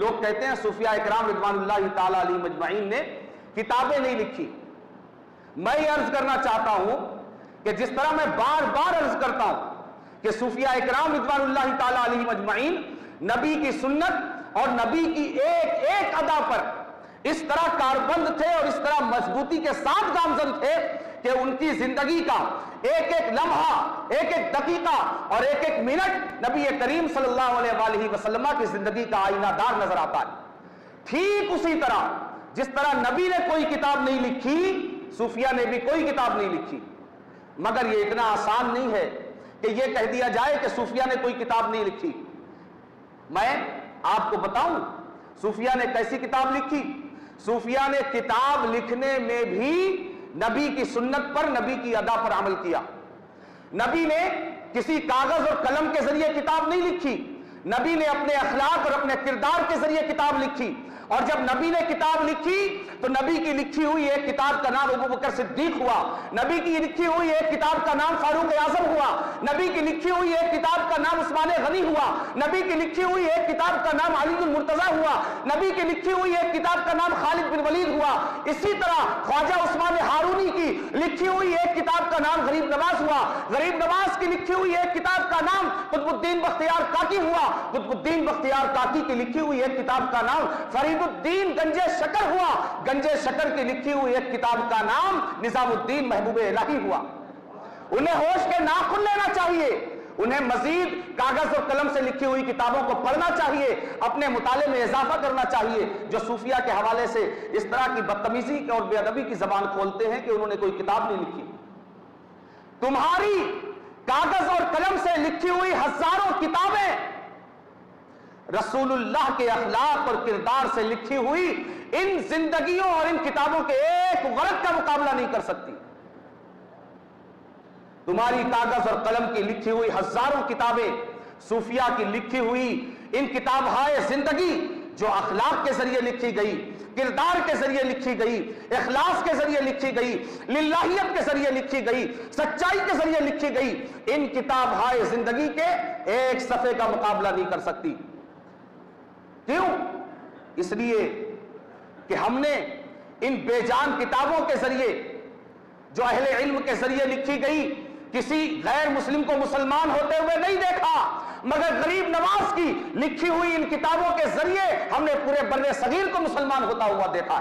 لوگ کہتے ہیں صوفیاء اکرام رضوان اللہ تعالی علیہم اجمعین نے کتابیں نہیں لکھی. میں یہ عرض کرنا چاہتا ہوں کہ جس طرح میں بار بار عرض کرتا ہوں کہ صوفیاء اکرام رضوان اللہ تعالی علیہم اجمعین نبی کی سنت اور نبی کی ایک ایک ادا پر اس طرح کاربند تھے اور اس طرح مضبوطی کے ساتھ گامزن تھے کہ ان کی زندگی کا ایک ایک لمحہ، ایک ایک دقیقہ اور ایک ایک منٹ نبی کریم صلی اللہ علیہ وآلہ وسلم کی زندگی کا آئینہ دار نظر آتا ہے. ٹھیک اسی طرح جس طرح نبی نے کوئی کتاب نہیں لکھی، صوفیہ نے بھی کوئی کتاب نہیں لکھی. مگر یہ اتنا آسان نہیں ہے کہ یہ کہہ دیا جائے کہ صوفیہ نے کوئی کتاب نہیں لکھی. میں آپ کو بتاؤں صوفیہ نے کیسی کتاب لکھی. صوفیہ نے کتاب لکھنے میں بھی نبی کی سنت پر، نبی کی ادا پر عمل کیا. نبی نے کسی کاغذ اور قلم کے ذریعے کتاب نہیں لکھی، نبی نے اپنے اخلاق اور اپنے کردار کے ذریعے کتاب لکھی. اور جب نبی نے کتاب لکھی تو نبی کی لکھی ہوئی ایک کتاب کا نام ابو بکر صدیق ہوا، نبی کی لکھی ہوئی ایک کتاب کا نام فاروق اعظم ہوا، نبی کی لکھی ہوئی ایک کتاب کا نام عثمان غنی ہوا، نبی کی لکھی ہوئی ایک کتاب کا نام علی المرتضیٰ ہوا، نبی کی لکھی ہوئی ایک کتاب کا نام خالد بن ولید ہوا. اسی طرح خواجہ عثمان ہارونی کی لکھی ہوئی ایک کتاب کا نام غریب نواز ہوا، غریب نواز کی لکھی ہوئی ایک کتاب کا نام قطب الدین بختیار کاکی ہوا، قطب الدین بختیار کاکی کی لکھی ہوئی ایک کتاب کا نام فرید الدین گنجے شکر ہوا، گنجے شکر کی لکھی ہوئی ایک کتاب کا نام نظام الدین محبوب الہی ہوا. انہیں ہوش کے ناخن لینا چاہیے، انہیں مزید کاغذ اور قلم سے لکھی ہوئی کتابوں کو پڑھنا چاہیے، اپنے مطالعے میں اضافہ کرنا چاہیے. جو صوفیہ کے حوالے سے اس طرح کی بدتمیزی اور بے ادبی کی زبان کھولتے ہیں کہ انہوں نے کوئی کتاب نہیں لکھی. تمہاری کاغذ اور قلم سے لکھی ہوئی ہزاروں کتابیں رسول اللہ کے اخلاق اور کردار سے لکھی ہوئی ان زندگیوں اور ان کتابوں کے ایک ورق کا مقابلہ نہیں کر سکتی. تمہاری کاغذ اور قلم کی لکھی ہوئی ہزاروں کتابیں صوفیہ کی لکھی ہوئی ان کتابہائے زندگی جو اخلاق کے ذریعے لکھی گئی، کردار کے ذریعے لکھی گئی، اخلاص کے ذریعے لکھی گئی، للہیت کے ذریعے لکھی گئی، سچائی کے ذریعے لکھی گئی، ان کتابہائے زندگی کے ایک صفحے کا مقابلہ نہیں کر سکتی. کیوں؟ اس لیے کہ ہم نے ان بے جان کتابوں کے ذریعے جو اہل علم کے ذریعے لکھی گئی کسی غیر مسلم کو مسلمان ہوتے ہوئے نہیں دیکھا، مگر غریب نواز کی لکھی ہوئی ان کتابوں کے ذریعے ہم نے پورے بر صغیر کو مسلمان ہوتا ہوا دیکھا.